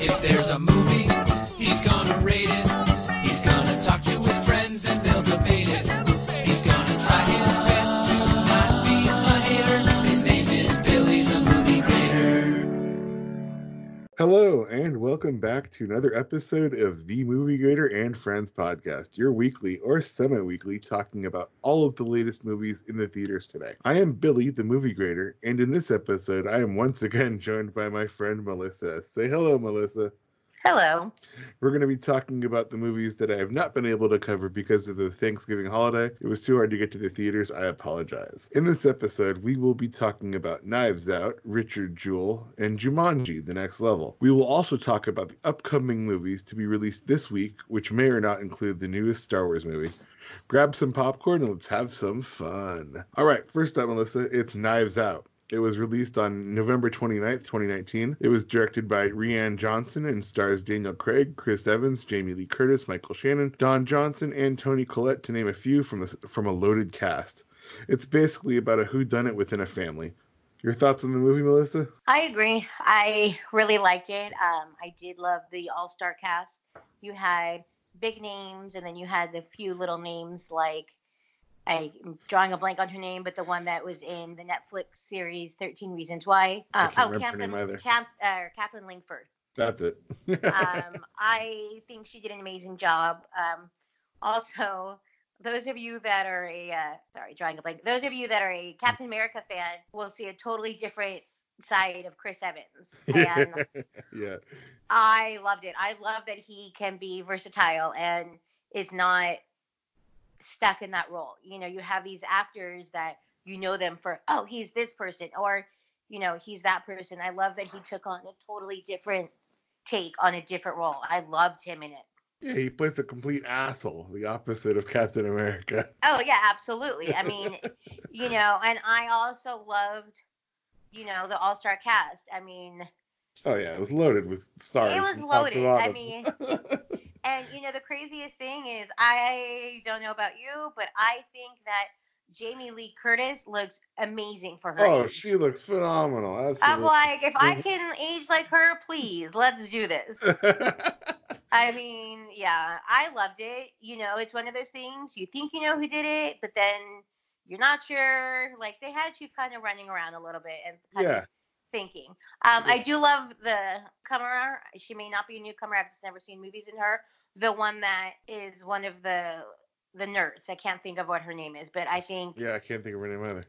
If there's a movie, he's gonna rate it. He's gonna talk to his friends and they'll debate it. He's gonna try his best to not be a hater. His name is Billy the Movie Grader. Hello, and welcome back to another episode of the Movie Grader and Friends podcast, your weekly or semi-weekly talking about all of the latest movies in the theaters today. I am Billy, the Movie Grader, and in this episode, I am once again joined by my friend Melissa. Say hello, Melissa. Hello. We're going to be talking about the movies that I have not been able to cover because of the Thanksgiving holiday. It was too hard to get to the theaters. I apologize. In this episode, we will be talking about Knives Out, Richard Jewell, and Jumanji, The Next Level. We will also talk about the upcoming movies to be released this week, which may or not include the newest Star Wars movie. Grab some popcorn and let's have some fun. All right, first up, Melissa, it's Knives Out. It was released on November 29th, 2019. It was directed by Rian Johnson and stars Daniel Craig, Chris Evans, Jamie Lee Curtis, Michael Shannon, Don Johnson, and Toni Collette, to name a few from a loaded cast. It's basically about a whodunit within a family. Your thoughts on the movie, Melissa? I agree. I really liked it. I did love the all-star cast. You had big names, and then you had a few little names like, I'm drawing a blank on her name, but the one that was in the Netflix series 13 Reasons Why. Catherine Langford. That's it. I think she did an amazing job. Also, those of you that are those of you that are a Captain America fan will see a totally different side of Chris Evans. And yeah. I loved it. I love that he can be versatile and is not stuck in that role. You know, you have these actors that you know them for, oh, he's this person, or, you know, he's that person. I love that he took on a totally different take on a different role. I loved him in it. Yeah, he plays a complete asshole, the opposite of Captain America. Oh, yeah, absolutely. I mean, you know, and I also loved, you know, the all-star cast. I mean... Oh, yeah, it was loaded with stars. It was loaded. I mean... And, you know, the craziest thing is, I don't know about you, but I think that Jamie Lee Curtis looks amazing for her age. She looks phenomenal. Absolutely. I'm like, if I can age like her, please, let's do this. I mean, yeah, I loved it. You know, it's one of those things, you think you know who did it, but then you're not sure. Like, they had you kind of running around a little bit and kind of thinking. I do love the comer. She may not be a newcomer. I've just never seen movies in her. The one that is one of the nurse. I can't think of what her name is, but I think... Yeah, I can't think of her name either.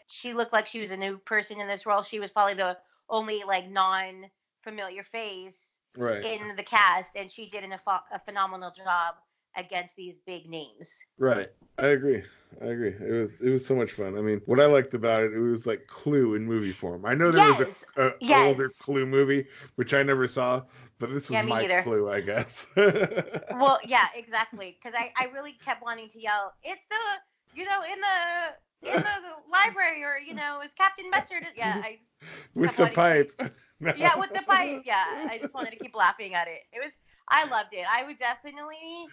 She looked like she was a new person in this role. She was probably the only, like, non-familiar face in the cast, and she did a phenomenal job against these big names. Right. I agree. It was so much fun. I mean, what I liked about it was like Clue in movie form. I know there was an older Clue movie, which I never saw, but this was my Clue, I guess. Well, yeah, exactly. Because I really kept wanting to yell, it's in the library, or, you know, it's Captain Mustard. Yeah. With the pipe. Yeah, with the pipe. Yeah. I just wanted to keep laughing at it. I loved it. I would definitely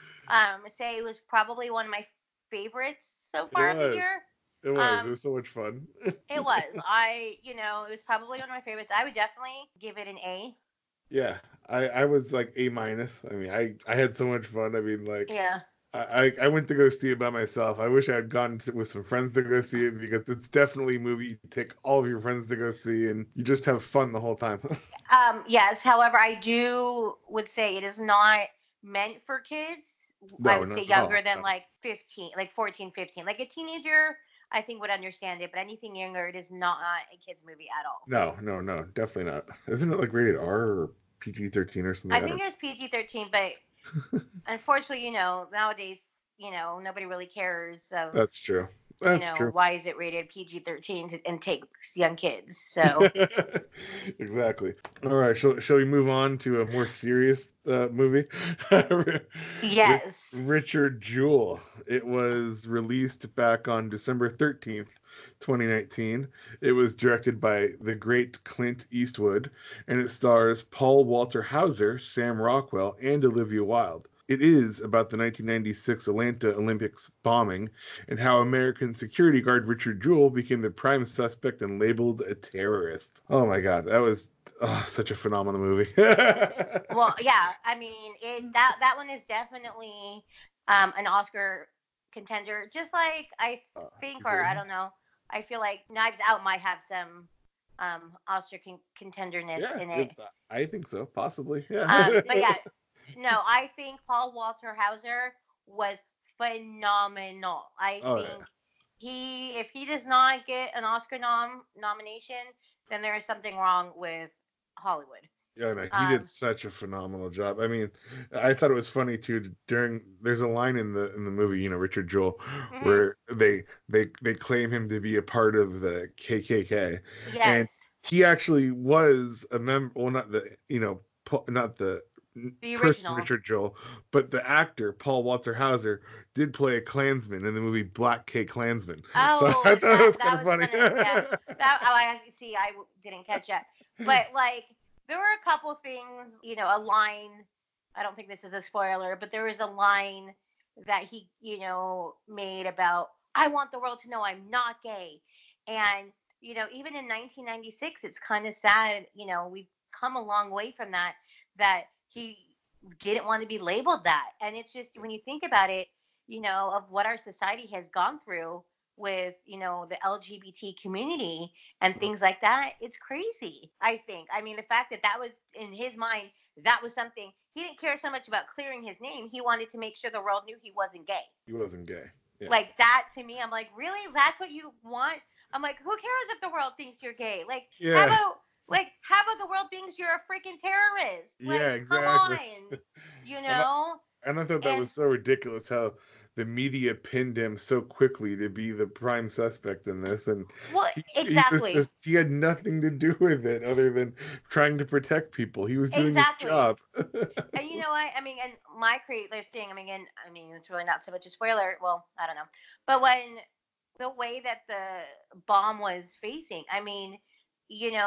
say it was probably one of my favorites so far of the year. It was. It was so much fun. It was. It was probably one of my favorites. I would definitely give it an A. Yeah. I was like A-. I mean, I had so much fun. I mean, like... Yeah. I went to go see it by myself. I wish I had gone with some friends to go see it, because it's definitely a movie you take all of your friends to go see, and you just have fun the whole time. Yes. However, I would say it is not meant for kids. No, I would say younger than like 15, like 14, 15. Like a teenager, I think would understand it, but anything younger, it is not a kid's movie at all. No, definitely not. Isn't it like rated R or PG-13 or something? I think it was PG-13, but unfortunately, you know, nowadays, you know, nobody really cares. So that's true. That's true. Why is it rated PG-13 and takes young kids? So exactly. All right, shall we move on to a more serious movie? Yes. Richard Jewell. It was released back on December 13th, 2019. It was directed by the great Clint Eastwood, and it stars Paul Walter Hauser, Sam Rockwell, and Olivia Wilde. It is about the 1996 Atlanta Olympics bombing and how American security guard Richard Jewell became the prime suspect and labeled a terrorist. Oh my God, that was such a phenomenal movie. Well, yeah, I mean, that one is definitely an Oscar contender. Just like I think, or I don't know, I feel like Knives Out might have some Oscar contenderness in it. I think so, possibly. Yeah. But yeah, no, I think Paul Walter Hauser was phenomenal. I think if he does not get an Oscar nomination, then there is something wrong with Hollywood. Yeah, no, he did such a phenomenal job. I mean, I thought it was funny too. There's a line in the movie, Richard Jewell, where they claim him to be a part of the KKK. Yes. And he actually was a member. Well, not the not the person original Richard Jewell, but the actor Paul Walter Hauser did play a Klansman in the movie Black K Klansman. Oh, so I thought it was kind of funny. I see. I didn't catch that, but like. There were a couple things, a line, I don't think this is a spoiler, but there was a line that he, made about, I want the world to know I'm not gay. And, even in 1996, it's kind of sad, we've come a long way from that he didn't want to be labeled that. And it's just, when you think about it, of what our society has gone through with, the LGBT community and things like that, it's crazy, I think. I mean, the fact that was, in his mind, that was something, he didn't care so much about clearing his name. He wanted to make sure the world knew he wasn't gay. He wasn't gay. Yeah. Like, that, to me, I'm like, really? That's what you want? I'm like, who cares if the world thinks you're gay? Like, how about the world thinks you're a freaking terrorist? Like, yeah, exactly. Come on, And I thought that was so ridiculous how the media pinned him so quickly to be the prime suspect in this, and exactly, he had nothing to do with it other than trying to protect people. He was doing his job. And you know what? I mean, and my creative thing. I mean, it's really not so much a spoiler. Well, I don't know, but when the way that the bomb was facing, I mean,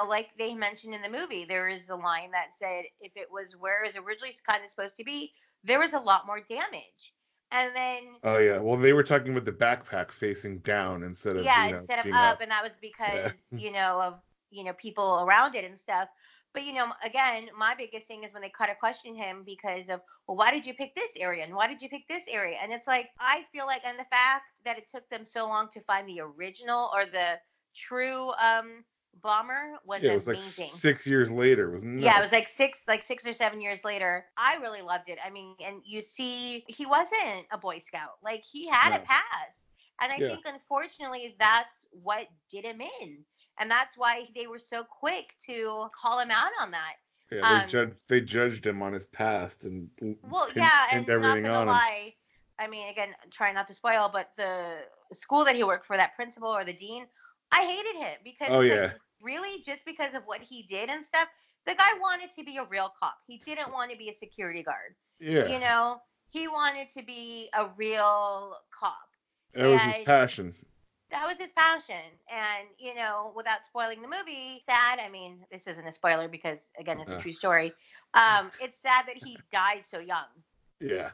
like they mentioned in the movie, there is a line that said if it was where it was originally kind of supposed to be, there was a lot more damage. And then oh yeah, well they were talking about the backpack facing down instead of instead of up, and that was because of people around it and stuff. But again, my biggest thing is when they kind of question him because of, well, why did you pick this area and why did you pick this area? And it's like, I feel like, and the fact that it took them so long to find the original or the true bomber was amazing. It was like 6 years later, wasn't it? Yeah, it was like 6 or 7 years later. I really loved it. I mean, and you see, he wasn't a Boy Scout. Like, he had a past. And I think, unfortunately, that's what did him in. And that's why they were so quick to call him out on that. Yeah, they judged him on his past and and everything not gonna lie. I mean, again, trying not to spoil, but the school that he worked for, that principal or the dean, I hated him because really just because of what he did and stuff. The guy wanted to be a real cop. He didn't want to be a security guard. Yeah. He wanted to be a real cop. That was his passion. That was his passion. And, without spoiling the movie, sad. I mean, this isn't a spoiler because, again, it's a true story. It's sad that he died so young. Yeah.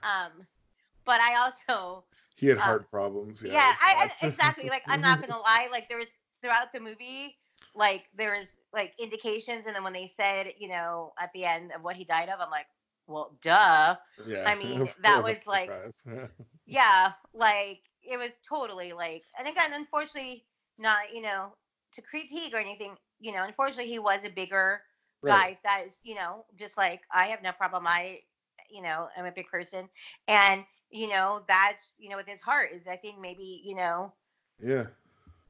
But I also... He had heart problems. Yeah, exactly. Like, I'm not going to lie. Like, there was, throughout the movie, like, there was, like, indications. And then when they said, at the end of what he died of, I'm like, well, duh. Yeah. I mean, that was like... yeah, like... It was totally like, and again, unfortunately, not, to critique or anything, unfortunately, he was a bigger guy that is, just like, I have no problem. I'm a big person. And, that's, with his heart is, I think maybe, Yeah.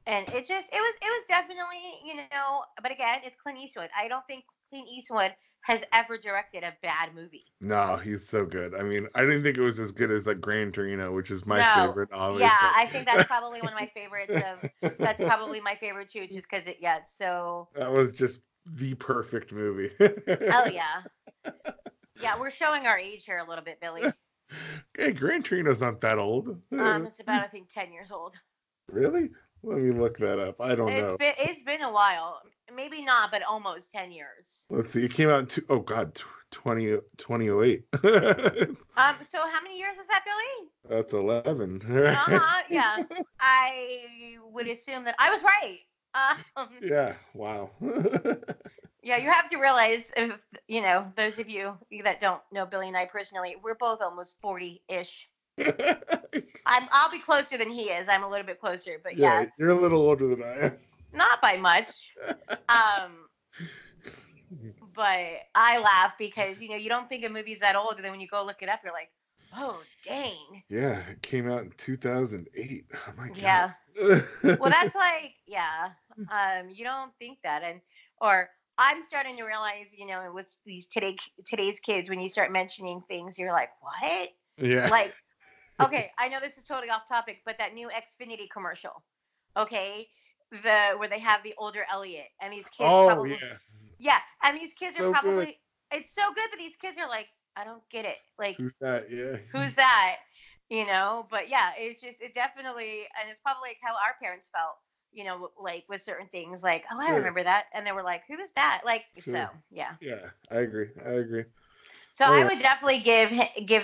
And it was definitely, but again, it's Clint Eastwood. I don't think Clint Eastwood has ever directed a bad movie. No, he's so good. I mean, I didn't think it was as good as like Gran Torino, which is my favorite. Always, yeah, I think that's probably one of my favorites. That's probably my favorite too, just because it's so. That was just the perfect movie. Oh yeah. Yeah, we're showing our age here a little bit, Billy. Hey, Gran Torino's not that old. It's about, I think, 10 years old. Really? Let me look that up. I don't know. It's been a while. maybe not, but almost 10 years. Let's see. It came out in 2008. So how many years is that, Billy? That's 11. Yeah. I would assume that I was right. Yeah. Wow. Yeah, you have to realize, if those of you that don't know Billy and I personally, we're both almost 40-ish. I'll be closer than he is. I'm a little bit closer, but yeah. You're a little older than I am. Not by much. But I laugh because, you don't think a movie's that old, and then when you go look it up, you're like, oh, dang. Yeah, it came out in 2008. Oh, my God. Yeah. Well, that's like, yeah. You don't think that. Or I'm starting to realize, with these today's kids, when you start mentioning things, you're like, what? Yeah. Like, okay, I know this is totally off topic, but that new Xfinity commercial, okay, where they have the older Elliot, and these kids probably, yeah, and these kids are probably, good. It's so good, but these kids are like, I don't get it, like, who's that? Yeah, who's that? But yeah, it definitely, and it's probably like how our parents felt, like with certain things, like, oh, I remember that, and they were like, who is that? Like, so yeah. Yeah, I agree. So I would definitely give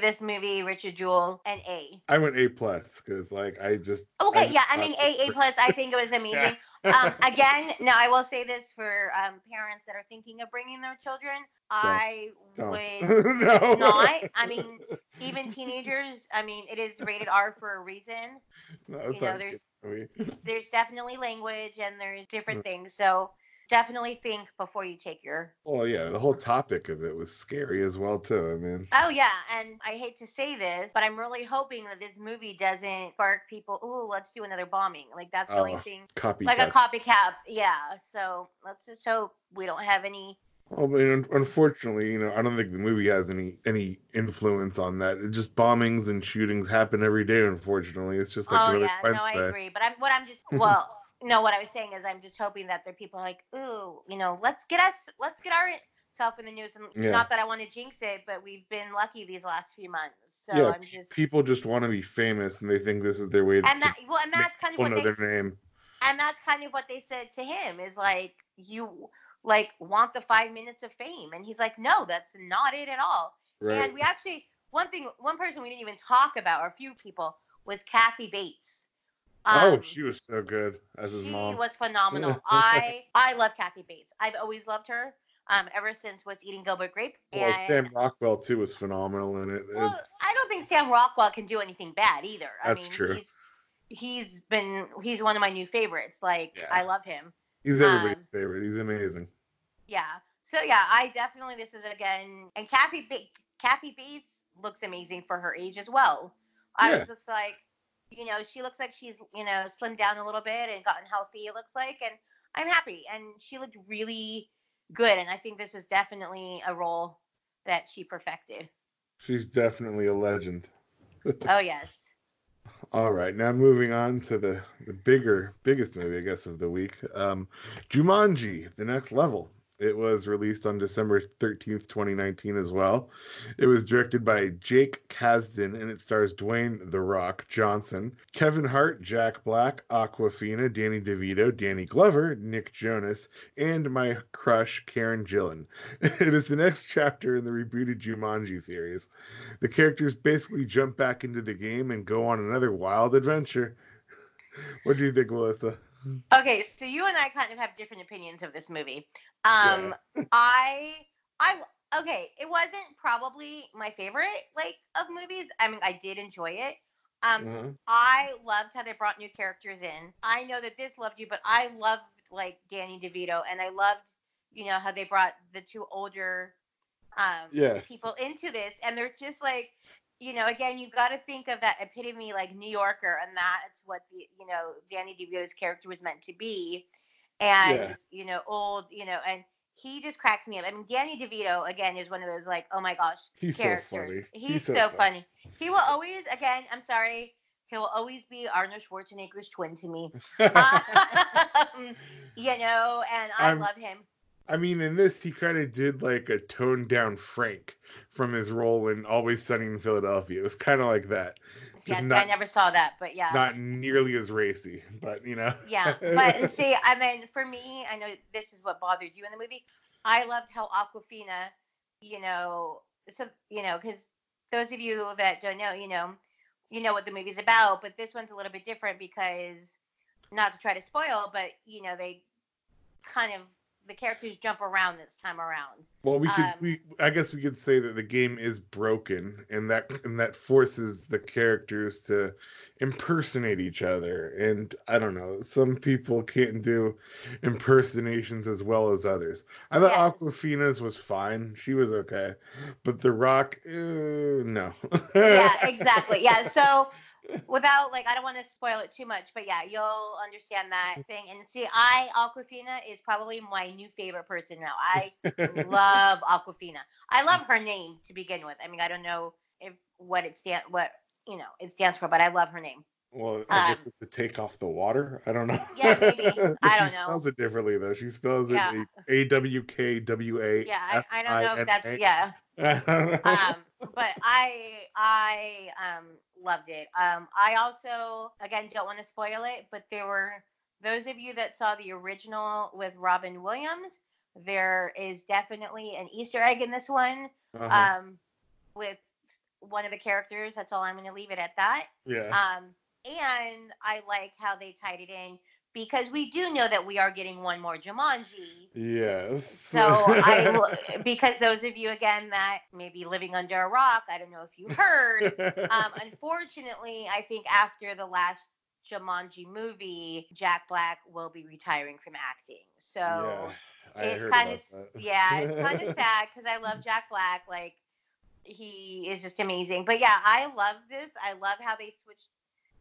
this movie, Richard Jewell, an A. I went A+ because I just. Okay, yeah, I mean A+. I think it was amazing. Again, now I will say this for parents that are thinking of bringing their children. I would not. I mean, even teenagers. I mean, it is rated R for a reason. No, there's definitely language and there's different things. So. Definitely think before you take your. Well, yeah, the whole topic of it was scary as well too. I mean. Oh yeah, and I hate to say this, but I'm really hoping that this movie doesn't spark people. Ooh, let's do another bombing. Like that's the only thing. Copycat. Like a copycat. Yeah. So let's just hope we don't have any. Well, I mean, unfortunately, I don't think the movie has any influence on that. It just bombings and shootings happen every day. Unfortunately, it's just like. Oh yeah, no, I agree. But No, what I was saying is I'm just hoping that there are people like, ooh, let's get ourselves in the news. And not that I want to jinx it, but we've been lucky these last few months. So people just want to be famous and they think this is their way to. And that's kind of what their name. And that's kind of what they said to him is like, you want the 5 minutes of fame, and he's like, no, that's not it at all. Right. And we actually one person we didn't even talk about, or a few people, was Kathy Bates. She was so good as his mom. She was phenomenal. I love Kathy Bates. I've always loved her ever since What's Eating Gilbert Grape. Well, Sam Rockwell, too, was phenomenal in it. Well, I don't think Sam Rockwell can do anything bad either. That's true. He's one of my new favorites. I love him. He's everybody's favorite. He's amazing. Yeah. So, yeah, this is, again, and Kathy Bates looks amazing for her age as well. I was just like, she looks like she's, slimmed down a little bit and gotten healthy, it looks like. And I'm happy. And she looked really good. And I think this is definitely a role that she perfected. She's definitely a legend. Oh, yes. All right. Now moving on to the biggest movie, I guess, of the week. Jumanji, The Next Level. It was released on December 13th, 2019 as well. It was directed by Jake Kasdan, and it stars Dwayne "The Rock" Johnson, Kevin Hart, Jack Black, Awkwafina, Danny DeVito, Danny Glover, Nick Jonas, and my crush, Karen Gillan. It is the next chapter in the rebooted Jumanji series. The characters basically jump back into the game and go on another wild adventure. What do you think, Melissa? Okay, so you and I kind of have different opinions of this movie. It wasn't probably my favorite of movies. I mean, I did enjoy it. I loved how they brought new characters in. I know that this loved you, but I loved Danny DeVito, and I loved how they brought the two older people into this, and they're just again, you got to think of that epitome New Yorker, and that's what the Danny DeVito's character was meant to be, and old, and he just cracks me up. I mean, Danny DeVito again is one of those oh my gosh, he's characters. So funny. He's so funny. He will always, again, I'm sorry, he will always be Arnold Schwarzenegger's twin to me. And I love him. I mean, in this, he kind of did like a toned down Frank from his role in Always Sunny in Philadelphia. It was kind of like that. Just Yes, I never saw that, but yeah. not nearly as racy, but you know. Yeah, but and see, and then for me, I know this is what bothered you in the movie. I loved how Aquafina, because those of you that don't know, you know what the movie's about, but this one's a little bit different because, not to try to spoil, but they kind of the characters jump around this time around. Well, I guess we could say that the game is broken, and that forces the characters to impersonate each other. And I don't know, some people can't do impersonations as well as others. I thought Yes. Aquafina's was fine; she was okay, but The Rock, no. Yeah, exactly. Yeah, so without I don't want to spoil it too much, but yeah, you'll understand that thing. And see, Aquafina is probably my new favorite person now. I love Aquafina. I love her name to begin with. I mean, I don't know what it stands for, but I love her name. Well, I guess it's to take off the water. I don't know. Yeah, maybe. I don't She know. spells it differently though. She spells it Yeah. AWKWA. Yeah, I don't know if that's yeah. But I loved it. I also, again, don't want to spoil it, but there were those of you that saw the original with Robin Williams. There is definitely an Easter egg in this one, with one of the characters. That's all I'm going to leave it at that. Yeah. And I like how they tied it in because we do know that we are getting one more Jumanji. Yes. So because those of you again that may be living under a rock, I don't know if you heard. Unfortunately, I think after the last Jumanji movie, Jack Black will be retiring from acting. So yeah, it's kind of it's kind of sad because I love Jack Black. Like, he is just amazing. But yeah, I love this. I love how they switched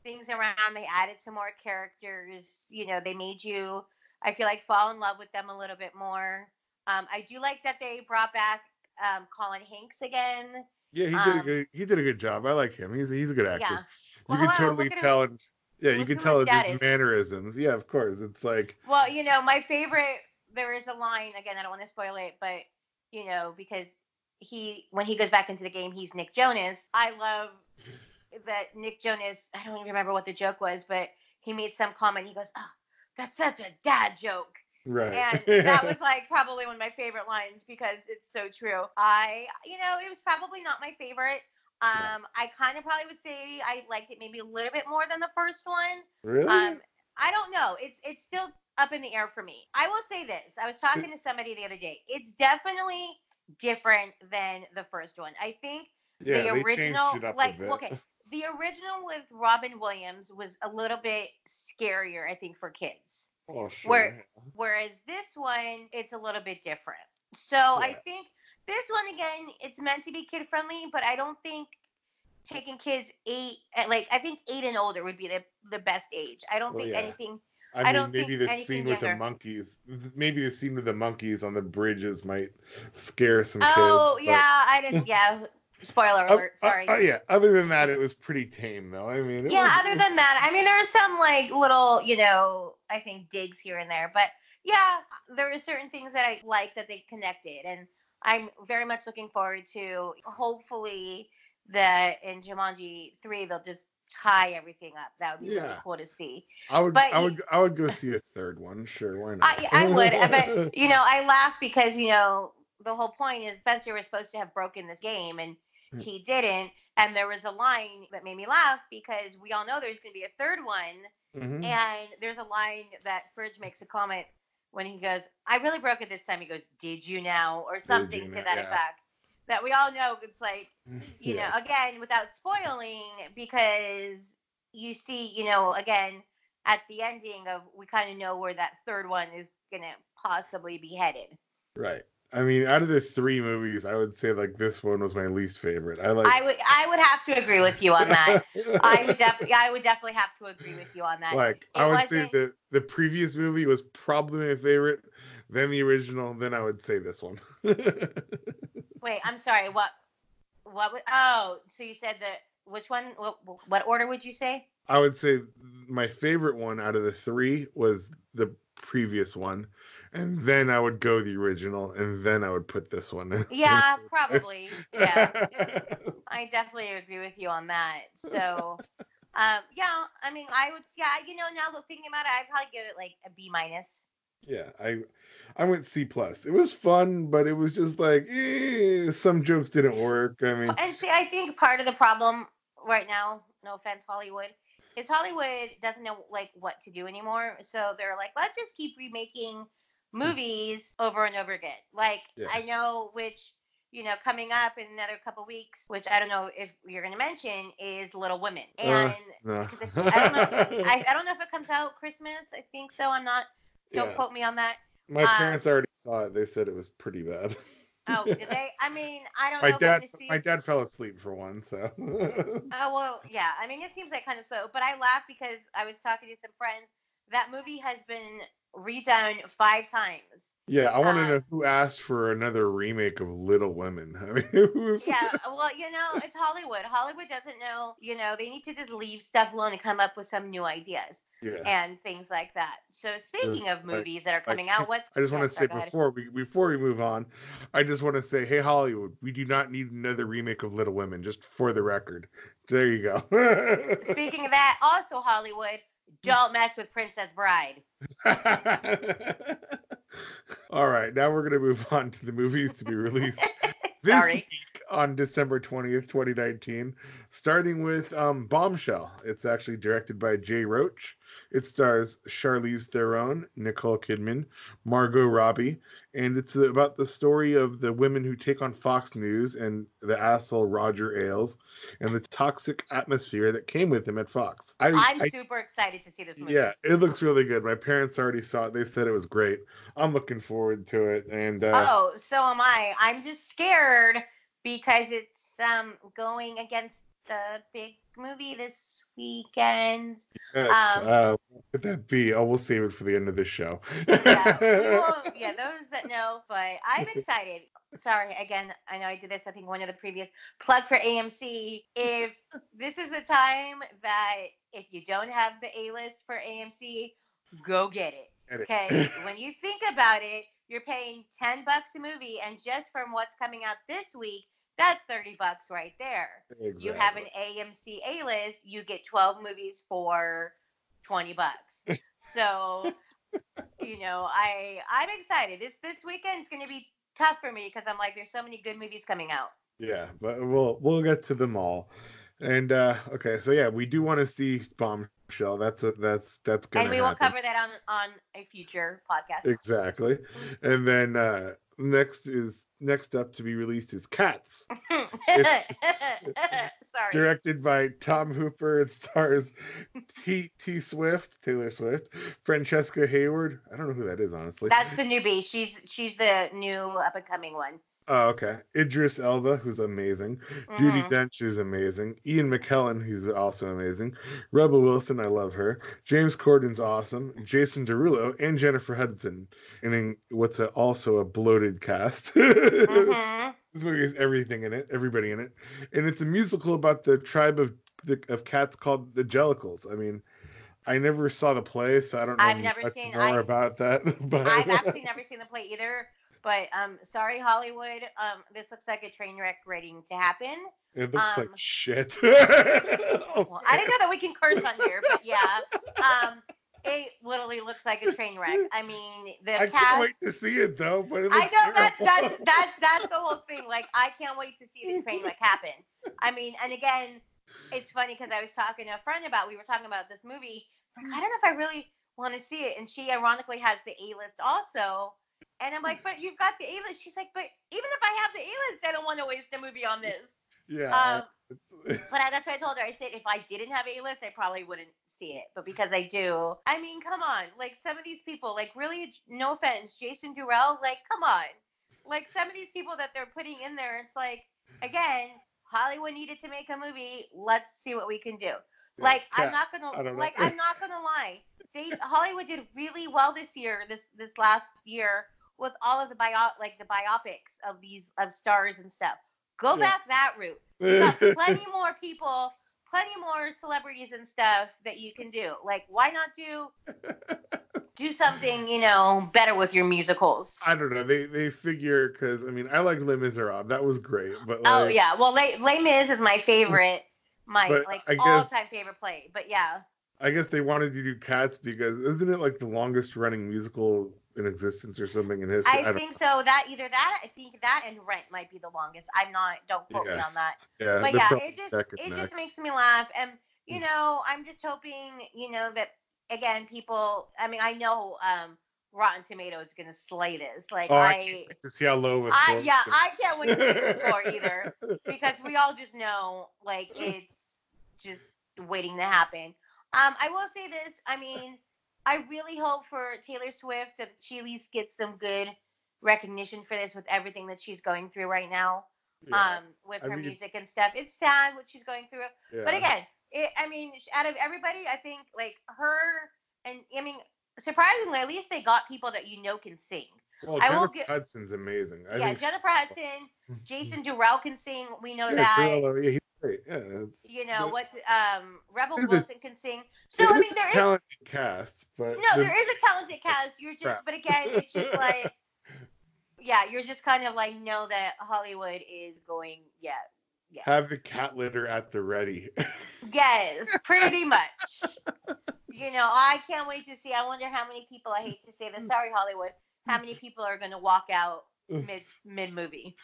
things around. They added some more characters. They made you, I feel like, fall in love with them a little bit more. I do like that they brought back Colin Hanks again. Yeah, he did a good job. I like him. He's a good actor. Yeah. Well, you can totally tell. You can tell his mannerisms. Yeah, of course. It's like. Well, my favorite. There is a line again. I don't want to spoil it, but because when he goes back into the game, he's Nick Jonas. I love that Nick Jonas, I don't even remember what the joke was, but he made some comment. He goes, "Oh, that's such a dad joke." Right. And that was probably one of my favorite lines because it's so true. It was probably not my favorite. I kind of probably would say I liked it maybe a little bit more than the first one. Really? I don't know. It's still up in the air for me. I will say this. I was talking to somebody the other day. It's definitely different than the first one. I think the original, changed it up a bit. Okay, the original with Robin Williams was a little bit scarier, I think, for kids. Oh, sure. Whereas this one, it's a little bit different. So I think this one, again, it's meant to be kid friendly, but I don't think taking kids I think 8 and older would be the best age. I don't think anything. I mean, maybe the scene with the monkeys. Maybe the scene with the monkeys on the bridges might scare some kids. Oh, yeah, I didn't. Yeah, spoiler alert. Sorry. Yeah. Other than that, it was pretty tame, though. I mean. Other than that, I mean, there are some little, I think digs here and there, but yeah, there are certain things that I like that they connected, and I'm very much looking forward to hopefully that in Jumanji 3 they'll just tie everything up. That would be really cool to see. I would go see a third one. Sure, why not? I would, but I laugh because the whole point is Spencer was supposed to have broken this game and he didn't. And there was a line that made me laugh because we all know there's going to be a third one. Mm-hmm. And there's a line that Fridge makes a comment when he goes, "I really broke it this time." He goes, "Did you now?" Or something to that effect. That we all know it's like, you know, again, without spoiling, because you see, again, at the ending of, we kind of know where that third one is going to possibly be headed. Right. I mean, out of the 3 movies, I would say this one was my least favorite. I would have to agree with you on that. I would definitely have to agree with you on that. I would say the previous movie was probably my favorite, then the original, then I would say this one. Wait, I'm sorry. What? So you said which one? What order would you say? I would say my favorite one out of the 3 was the previous one, and then I would go the original, and then I would put this one in. Yeah, probably. Yeah, I definitely agree with you on that. So, yeah, I mean, I would, yeah, now thinking about it, I'd probably give it like a B minus. Yeah, I went C plus. It was fun, but it was just like some jokes didn't work. I mean, And see, I think part of the problem right now, no offense, Hollywood, is Hollywood doesn't know like what to do anymore. So they're like, let's just keep remaking movies over and over again. Like yeah. I know which, coming up in another couple weeks, which I don't know if you're going to mention, is Little Women. And No. because I don't know, I don't know if it comes out Christmas. I think so. I'm not. Don't Yeah. quote me on that. My parents already saw it. They said it was pretty bad. Oh, did they? I mean, I don't My know if I'm dad, going to see my it. dad fell asleep for one, so. Oh, well, yeah. I mean, it seems like kind of slow, but I laugh because I was talking to some friends. That movie has been redone 5 times. Yeah, I want to know who asked for another remake of Little Women. I mean, who's... Yeah, well, it's Hollywood. Hollywood doesn't know, they need to just leave stuff alone and come up with some new ideas and things like that. So speaking of movies that are coming out, I just want to say before we move on, I just want to say, hey Hollywood, we do not need another remake of Little Women, just for the record. There you go. Speaking of that, also Hollywood, don't mess with Princess Bride. All right, now we're going to move on to the movies to be released this week on December 20th, 2019, starting with Bombshell. It's actually directed by Jay Roach. It stars Charlize Theron, Nicole Kidman, Margot Robbie, and it's about the story of the women who take on Fox News and the asshole Roger Ailes and the toxic atmosphere that came with him at Fox. I'm super excited to see this movie. Yeah, it looks really good. My parents already saw it. They said it was great. I'm looking forward to it. And so am I. I'm just scared because it's going against the big movie this weekend. Yes. What could that be? Oh, we'll save it for the end of the show. Yeah, those that know, but I'm excited. Sorry, again, I know I did this, I think, one of the previous plug for AMC. If this is the time that if you don't have the A-list for AMC, go get it. Okay, when you think about it, you're paying $10 a movie, and just from what's coming out this week, that's $30 right there. Exactly. You have an AMC A-list, you get 12 movies for $20. So, I'm excited. This weekend's going to be tough for me because I'm like, there's so many good movies coming out. Yeah, but we'll get to them all. And okay, so yeah, we do want to see Bombshell. That's gonna and we will cover that on a future podcast. Exactly. And then next up to be released is Cats. Sorry. Directed by Tom Hooper. It stars Taylor Swift, Francesca Hayward. I don't know who that is, honestly. That's the newbie. She's the new up and coming one. Oh, okay. Idris Elba, who's amazing. Judi Dench is amazing. Ian McKellen, who's also amazing. Rebel Wilson, I love her. James Corden's awesome. Jason Derulo and Jennifer Hudson. And in what's also a bloated cast. This movie has everybody in it. And it's a musical about the tribe of cats called the Jellicles. I mean, I never saw the play, so I don't know more about that. But I've actually never seen the play either. But sorry, Hollywood. This looks like a train wreck waiting to happen. It looks like shit. Well, I didn't know that we can curse on here, but yeah. It literally looks like a train wreck. I mean, I can't wait to see it though. But it looks that's the whole thing. Like, I can't wait to see the train wreck happen. I mean, and again, it's funny because I was talking to a friend we were talking about this movie. Like, I don't know if I really want to see it, and she ironically has the A-list also. And I'm like, but you've got the A-list. She's like, but even if I have the A-list, I don't want to waste a movie on this. Yeah. But that's what I told her. I said, if I didn't have A-list, I probably wouldn't see it. But because I do, I mean, come on. Like, some of these people, like, really, no offense, Jason Derulo, like, come on. Like, some of these people that they're putting in there, it's like, again, Hollywood needed to make a movie. Let's see what we can do. Like, I'm not gonna lie. Hollywood did really well this last year with all of the biopics of stars and stuff. Go back that route. You got plenty more people, plenty more celebrities and stuff that you can do. Like, why not do do something, better with your musicals. I don't know. They figure, because I mean, I like Les Miserables. That was great, but Oh like, yeah, well, Les Mis is my favorite, my but like I guess all-time favorite play. But yeah, they wanted to do Cats because isn't it like the longest running musical in existence or something in history? I I don't. think so. That either that, I think that and Rent might be the longest. I'm not. Don't quote me Yeah, on that. yeah. But They're yeah, probably neck and it neck. just makes me laugh, and I'm just hoping that again people. I mean, I know Rotten Tomatoes is gonna slay this. Like Oh, I can't wait to see how low of a score. I can't wait to see the score either because we all just know like it's just waiting to happen. I will say this. I mean, I really hope for Taylor Swift that she at least gets some good recognition for this with everything that she's going through right now. Yeah. With I her mean, music and stuff. It's sad what she's going through. But yeah. again, I mean, out of everybody, I think like her and I mean, surprisingly, at least they got people that can sing. Well, I will Jennifer get Hudson's amazing. I yeah, think. Jennifer Hudson, Jason Jewell can sing. We know Yeah, that. yeah, he's great. Yeah, it's. What's Rebel It is Wilson can sing. So it I is mean, a there is talented cast, but no, there is a talented cast. You're just, crap. but again, it's just like, yeah, you're just kind of like know that Hollywood is going, yeah. Have the cat litter at the ready. Yes, pretty much. I can't wait to see. I wonder how many people. I hate to say this. Sorry, Hollywood. How many people are going to walk out mid movie?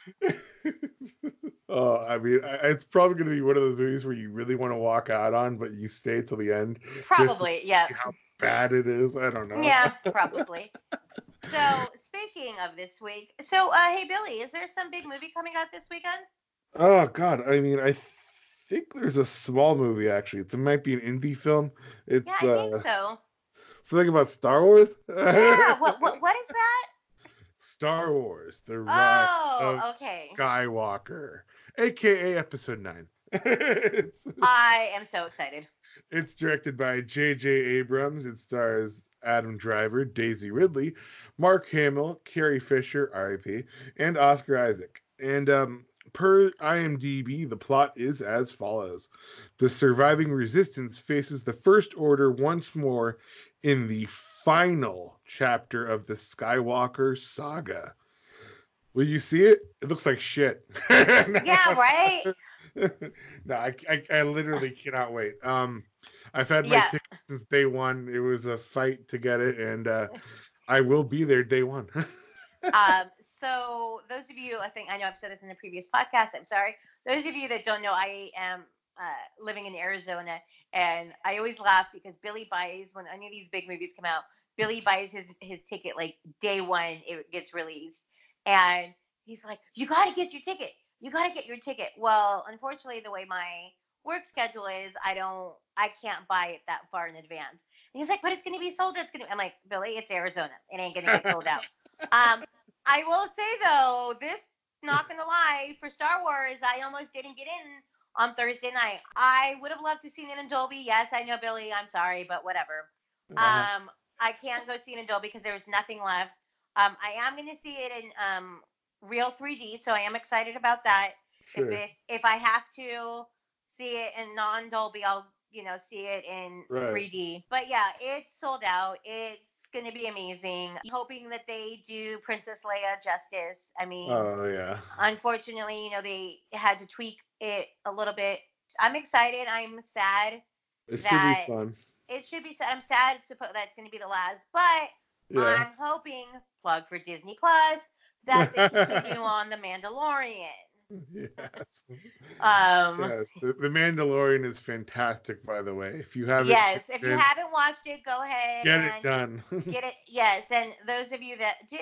Oh, I mean, it's probably going to be one of those movies where you really want to walk out on, but you stay till the end. Probably, yeah. How bad it is, I don't know. Yeah, probably. So, speaking of this week, hey Billy, is there some big movie coming out this weekend? Oh God, I mean, I think there's a small movie actually. It might be an indie film. It's Yeah, I think so. something about Star Wars. Yeah, what is that? Star Wars: The Rise of okay. Skywalker, aka Episode 9. I am so excited. It's directed by J.J. Abrams. It stars Adam Driver, Daisy Ridley, Mark Hamill, Carrie Fisher, R.I.P., and Oscar Isaac. And per IMDb, the plot is as follows. The surviving resistance faces the First Order once more in the final chapter of the Skywalker saga. Will you see it? It looks like shit. Yeah, right? No, I literally cannot wait. I've had my ticket since day one. It was a fight to get it, and I will be there day one. So those of you, I know I've said this in a previous podcast. I'm sorry. Those of you that don't know, I am living in Arizona, and I always laugh because Billy buys when any of these big movies come out. Billy buys his ticket like day one it gets released, and he's like, "You got to get your ticket. You got to get your ticket." Well, unfortunately, the way my work schedule is, I can't buy it that far in advance. And he's like, "But it's going to be sold. I'm like, "Billy, it's Arizona. It ain't going to get sold out." I will say though, this not gonna lie, for Star Wars, I almost didn't get in on Thursday night. I would have loved to see it in Dolby. Yes, I know, Billy. I'm sorry, but whatever. I can't go see it in Dolby because there was nothing left. I am gonna see it in real 3D, so I am excited about that. Sure. If I have to see it in non-Dolby, I'll see it in 3D. But yeah, it's sold out. It's going to be amazing. I'm hoping that they do Princess Leia justice. I mean, unfortunately, they had to tweak it a little bit. I'm excited. I'm sad. It should be fun. It should be sad. I'm sad that it's going to be the last, but I'm hoping, plug for Disney Plus, that they continue on The Mandalorian. Yes. Yes. The Mandalorian is fantastic, by the way. If you haven't, if you haven't watched it, go ahead. Get it done. Get it. Yes, and those of you that do,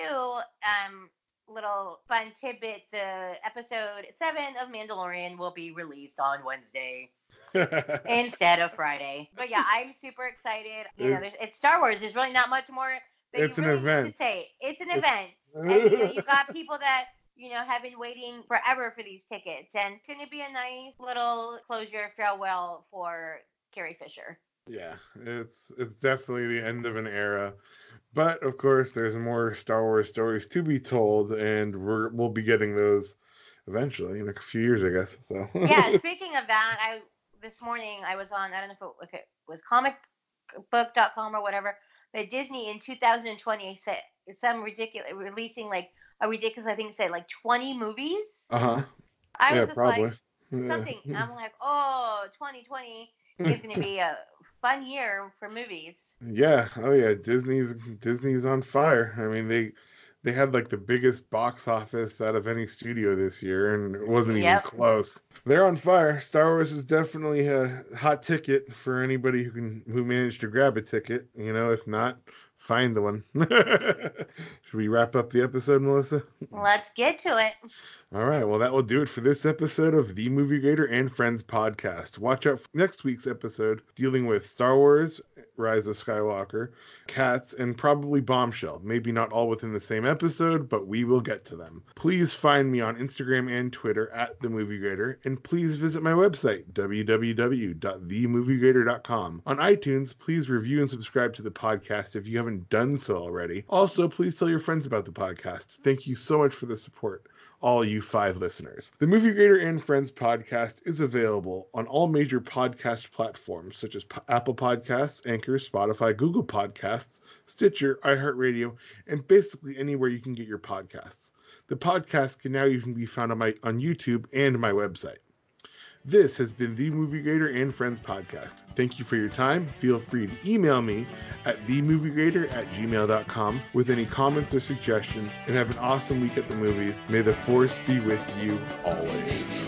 little fun tidbit: the episode 7 of Mandalorian will be released on Wednesday instead of Friday. But yeah, I'm super excited. It's Star Wars. There's really not much more that you really need to say. It's an event, and you got people that have been waiting forever for these tickets. And it's going to be a nice little closure farewell for Carrie Fisher. Yeah, it's definitely the end of an era. But, of course, there's more Star Wars stories to be told, and we'll be getting those eventually in a few years, I guess. So yeah, speaking of that, this morning I was on, I don't know if it was comicbook.com or whatever. But Disney in 2020 said some ridiculous, releasing like a ridiculous, I think said like 20 movies. Uh-huh. I Yeah, was just probably. like, something. I'm like, oh, 2020 is going to be a fun year for movies. Yeah. Oh yeah. Disney's on fire. I mean, they had like the biggest box office out of any studio this year, and it wasn't even Yep. close. They're on fire. Star Wars is definitely a hot ticket for anybody who managed to grab a ticket. You know, if not, find the one. Should we wrap up the episode, Melissa? Let's get to it. All right, well, that will do it for this episode of the Movie Grader and Friends podcast. Watch out for next week's episode dealing with Star Wars, Rise of Skywalker, Cats, and probably Bombshell. Maybe not all within the same episode, but we will get to them. Please find me on Instagram and Twitter at The Movie Grader, and please visit my website, www.themoviegrader.com. On iTunes, please review and subscribe to the podcast if you haven't done so already. Also, please tell your friends about the podcast. Thank you so much for the support, all you 5 listeners. The Movie Grader and Friends podcast is available on all major podcast platforms such as Apple Podcasts, Anchor, Spotify, Google Podcasts, Stitcher, iHeartRadio, and basically anywhere you can get your podcasts. The podcast can now even be found on YouTube and my website. This has been the Movie Grader and Friends podcast. Thank you for your time. Feel free to email me at themoviegrader@gmail.com with any comments or suggestions, and have an awesome week at the movies. May the force be with you always.